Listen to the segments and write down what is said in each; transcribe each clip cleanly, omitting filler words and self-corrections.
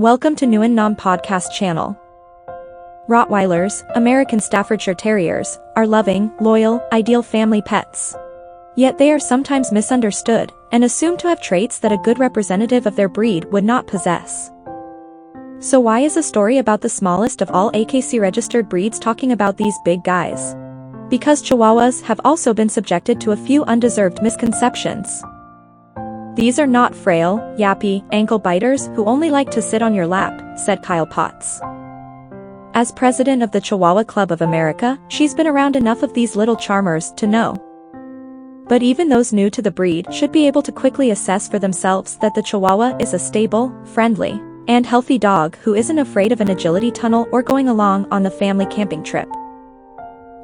Welcome to Nguyen Nam Podcast Channel. Rottweilers, American Staffordshire Terriers, are loving, loyal, ideal family pets. Yet they are sometimes misunderstood and assumed to have traits that a good representative of their breed would not possess. So why is a story about the smallest of all AKC-registered breeds talking about these big guys? Because Chihuahuas have also been subjected to a few undeserved misconceptions. These are not frail, yappy, ankle-biters who only like to sit on your lap, said Kyle Potts. As president of the Chihuahua Club of America, she's been around enough of these little charmers to know. But even those new to the breed should be able to quickly assess for themselves that the Chihuahua is a stable, friendly, and healthy dog who isn't afraid of an agility tunnel or going along on the family camping trip.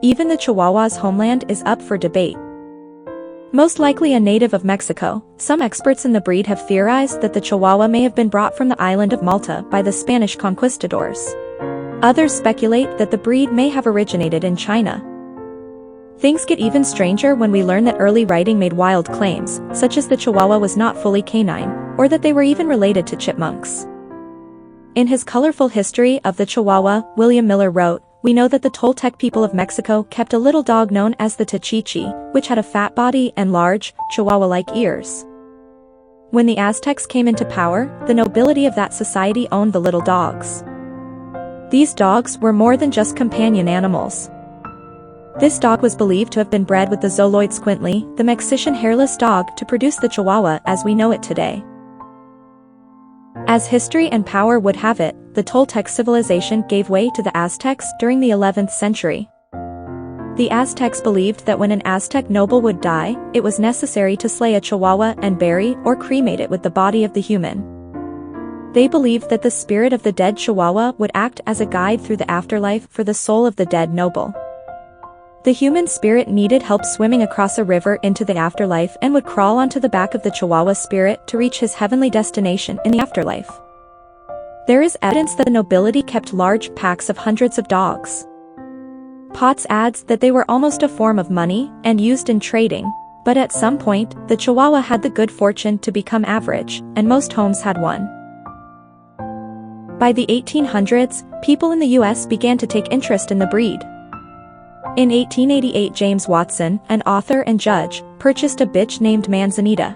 Even the Chihuahua's homeland is up for debate. Most likely a native of Mexico, some experts in the breed have theorized that the Chihuahua may have been brought from the island of Malta by the Spanish conquistadors. Others speculate that the breed may have originated in China. Things get even stranger when we learn that early writing made wild claims, such as the Chihuahua was not fully canine, or that they were even related to chipmunks. In his colorful history of the Chihuahua, William Miller wrote, "We know that the Toltec people of Mexico kept a little dog known as the Tachichi, which had a fat body and large, Chihuahua-like ears. When the Aztecs came into power, the nobility of that society owned the little dogs. These dogs were more than just companion animals. This dog was believed to have been bred with the Zoloid squintly, the Mexican hairless dog, to produce the Chihuahua as we know it today." As history and power would have it, the Toltec civilization gave way to the Aztecs during the 11th century. The Aztecs believed that when an Aztec noble would die, it was necessary to slay a Chihuahua and bury or cremate it with the body of the human. They believed that the spirit of the dead Chihuahua would act as a guide through the afterlife for the soul of the dead noble. The human spirit needed help swimming across a river into the afterlife and would crawl onto the back of the Chihuahua spirit to reach his heavenly destination in the afterlife. There is evidence that the nobility kept large packs of hundreds of dogs. Potts adds that they were almost a form of money and used in trading, but at some point, the Chihuahua had the good fortune to become average, and most homes had one. By the 1800s, people in the US began to take interest in the breed. In 1888, James Watson, an author and judge, purchased a bitch named Manzanita.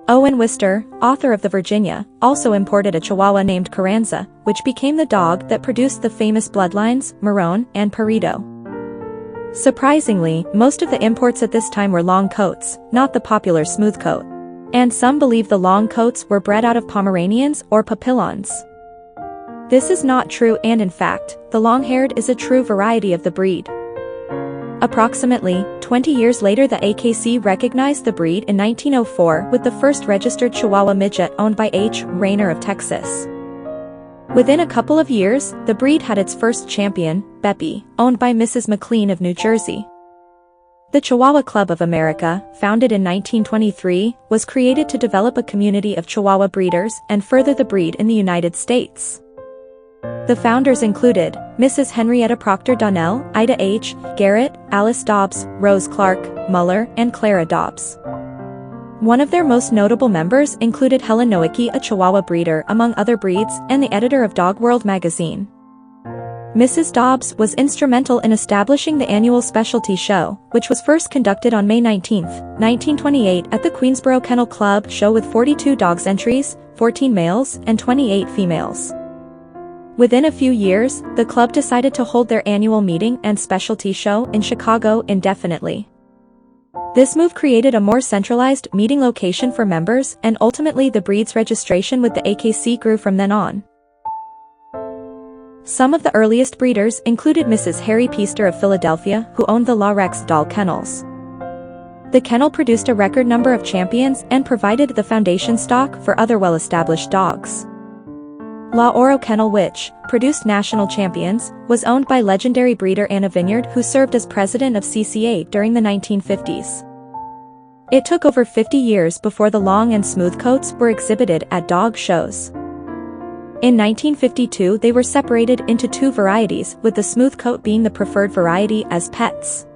Owen Wister, author of The Virginia, also imported a Chihuahua named Carranza, which became the dog that produced the famous bloodlines, Marron and Perito. Surprisingly, most of the imports at this time were long coats, not the popular smooth coat. And some believe the long coats were bred out of Pomeranians or Papillons. This is not true, and in fact, the long-haired is a true variety of the breed. Approximately 20 years later, the AKC recognized the breed in 1904 with the first registered Chihuahua midget owned by H. Rayner of Texas. Within a couple of years, the breed had its first champion, Beppy, owned by Mrs. McLean of New Jersey. The Chihuahua Club of America, founded in 1923, was created to develop a community of Chihuahua breeders and further the breed in the United States. The founders included Mrs. Henrietta Proctor Donnell, Ida H. Garrett, Alice Dobbs, Rose Clark, Muller, and Clara Dobbs. One of their most notable members included Helen Nowicki, a Chihuahua breeder among other breeds, and the editor of Dog World magazine. Mrs. Dobbs was instrumental in establishing the annual specialty show, which was first conducted on May 19, 1928 at the Queensboro Kennel Club show with 42 dogs entries, 14 males and 28 females. Within a few years, the club decided to hold their annual meeting and specialty show in Chicago indefinitely. This move created a more centralized meeting location for members, and ultimately the breed's registration with the AKC grew from then on. Some of the earliest breeders included Mrs. Harry Peaster of Philadelphia, who owned the La Rex doll kennels. The kennel produced a record number of champions and provided the foundation stock for other well-established dogs. La Oro Kennel, which produced national champions, was owned by legendary breeder Anna Vineyard, who served as president of CCA during the 1950s. It took over 50 years before the long and smooth coats were exhibited at dog shows. In 1952, they were separated into two varieties, with the smooth coat being the preferred variety as pets.